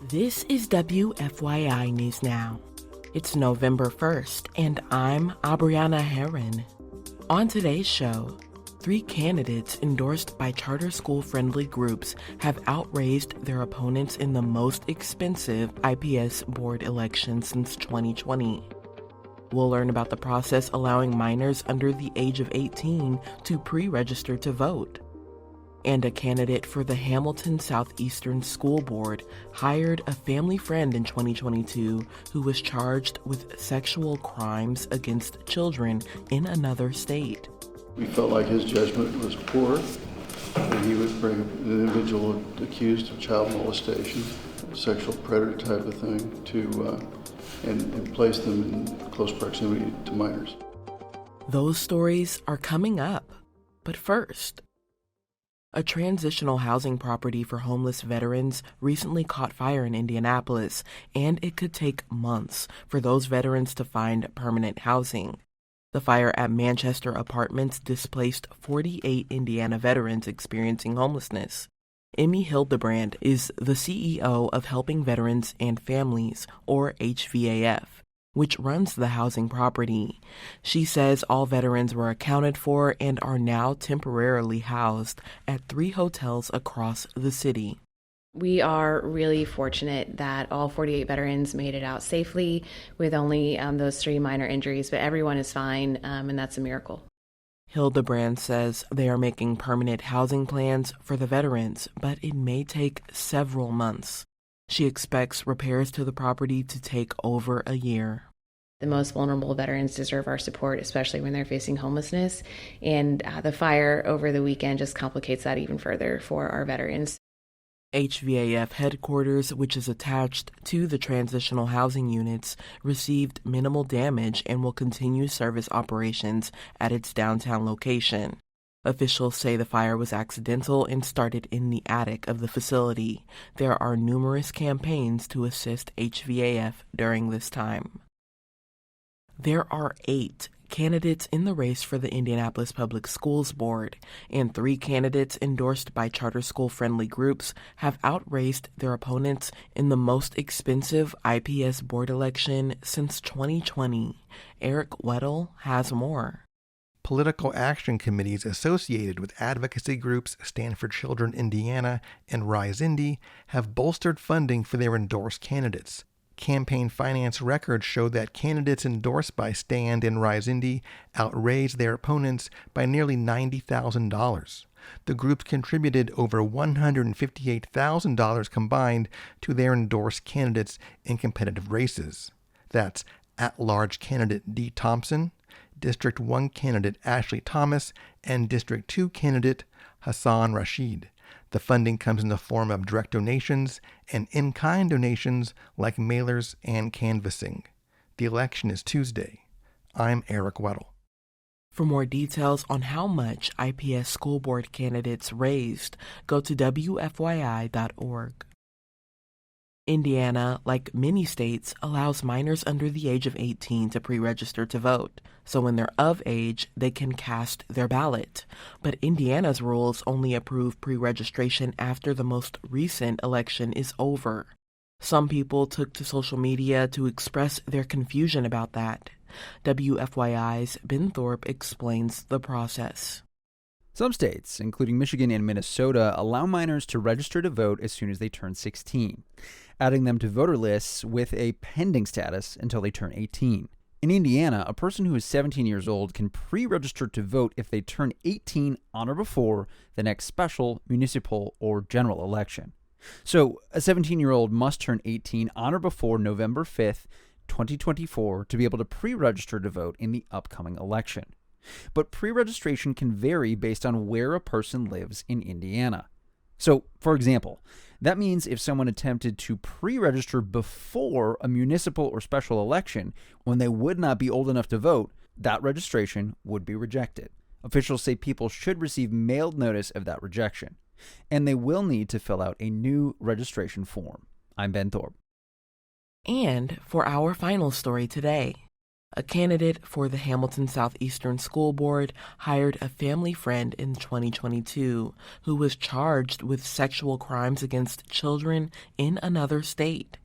This is WFYI News Now. It's November 1st, and I'm Abriana Herron. On today's show, 3 candidates endorsed by charter school-friendly groups have outraised their opponents in the most expensive IPS board election since 2020. We'll learn about the process allowing minors under the age of 18 to pre-register to vote. And a candidate for the Hamilton Southeastern School Board hired a family friend in 2022 who was charged with sexual crimes against children in another state. We felt like his judgment was poor, that he would bring an individual accused of child molestation, sexual predator type of thing, to and place them in close proximity to minors. Those stories are coming up. But first, a transitional housing property for homeless veterans recently caught fire in Indianapolis, and it could take months for those veterans to find permanent housing. The fire at Manchester Apartments displaced 48 Indiana veterans experiencing homelessness. Emmy Hildebrand is the CEO of Helping Veterans and Families, or HVAF, which runs the housing property. She says all veterans were accounted for and are now temporarily housed at 3 hotels across the city. We are really fortunate that all 48 veterans made it out safely with only those 3 minor injuries, but everyone is fine, and that's a miracle. Hildebrand says they are making permanent housing plans for the veterans, but it may take several months. She expects repairs to the property to take over a year. The most vulnerable veterans deserve our support, especially when they're facing homelessness, and the fire over the weekend just complicates that even further for our veterans. HVAF headquarters, which is attached to the transitional housing units, received minimal damage and will continue service operations at its downtown location. Officials say the fire was accidental and started in the attic of the facility. There are numerous campaigns to assist HVAF during this time. There are 8 candidates in the race for the Indianapolis Public Schools Board, and 3 candidates endorsed by charter school-friendly groups have outraised their opponents in the most expensive IPS board election since 2020. Eric Weddle has more. Political action committees associated with advocacy groups Stand for Children Indiana and Rise Indy have bolstered funding for their endorsed candidates. Campaign finance records show that candidates endorsed by Stand and Rise Indy outraised their opponents by nearly $90,000. The groups contributed over $158,000 combined to their endorsed candidates in competitive races. That's at-large candidate Dee Thompson, District 1 candidate Ashley Thomas, and District 2 candidate Hassan Rashid. The funding comes in the form of direct donations and in-kind donations like mailers and canvassing. The election is Tuesday. I'm Eric Weddle. For more details on how much IPS school board candidates raised, go to WFYI.org. Indiana, like many states, allows minors under the age of 18 to pre-register to vote. So when they're of age, they can cast their ballot. But Indiana's rules only approve pre-registration after the most recent election is over. Some people took to social media to express their confusion about that. WFYI's Ben Thorpe explains the process. Some states, including Michigan and Minnesota, allow minors to register to vote as soon as they turn 16, adding them to voter lists with a pending status until they turn 18. In Indiana, a person who is 17 years old can pre-register to vote if they turn 18 on or before the next special, municipal, or general election. So, a 17-year-old must turn 18 on or before November 5th, 2024 to be able to pre-register to vote in the upcoming election. But pre-registration can vary based on where a person lives in Indiana. So, for example, that means if someone attempted to pre-register before a municipal or special election when they would not be old enough to vote, that registration would be rejected. Officials say people should receive mailed notice of that rejection, and they will need to fill out a new registration form. I'm Ben Thorpe. And for our final story today, A candidate for the Hamilton Southeastern School Board hired a family friend in 2022 who was charged with sexual crimes against children in another state.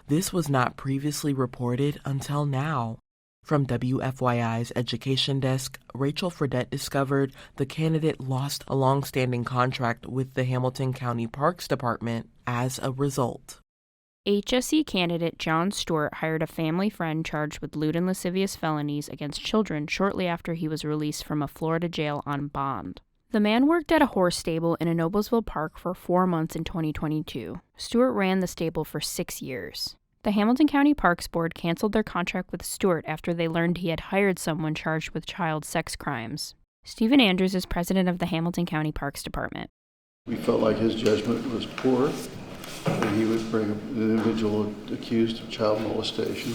This was not previously reported until now. From WFYI's education desk, Rachel Fredette discovered the candidate lost a long-standing contract with the Hamilton County Parks Department as a result. HSE candidate John Stewart hired a family friend charged with lewd and lascivious felonies against children shortly after he was released from a Florida jail on bond. The man worked at a horse stable in a Noblesville park for 4 months in 2022. Stewart ran the stable for 6 years. The Hamilton County Parks Board canceled their contract with Stewart after they learned he had hired someone charged with child sex crimes. Stephen Andrews is president of the Hamilton County Parks Department. We felt like his judgment was poor, that he would bring an individual accused of child molestation,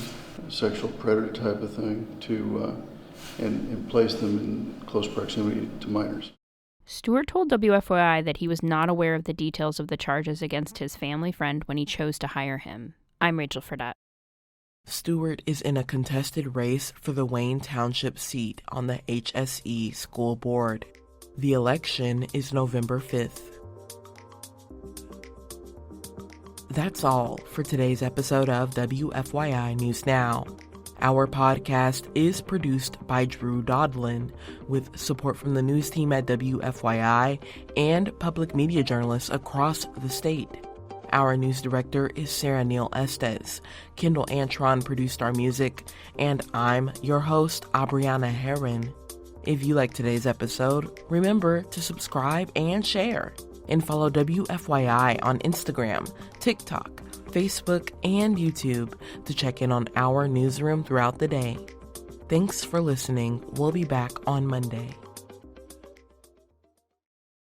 sexual predator type of thing, and place them in close proximity to minors. Stewart told WFYI that he was not aware of the details of the charges against his family friend when he chose to hire him. I'm Rachel Fredette. Stewart is in a contested race for the Wayne Township seat on the HSE School Board. The election is November 5th. That's all for today's episode of WFYI News Now. Our podcast is produced by Drew Daudelin with support from the news team at WFYI and public media journalists across the state. Our news director is Sarah Neal-Estes. Kendall Antron produced our music, and I'm your host, Abriana Herron. If you like today's episode, remember to subscribe and share. And follow WFYI on Instagram, TikTok, Facebook, and YouTube to check in on our newsroom throughout the day. Thanks for listening. We'll be back on Monday.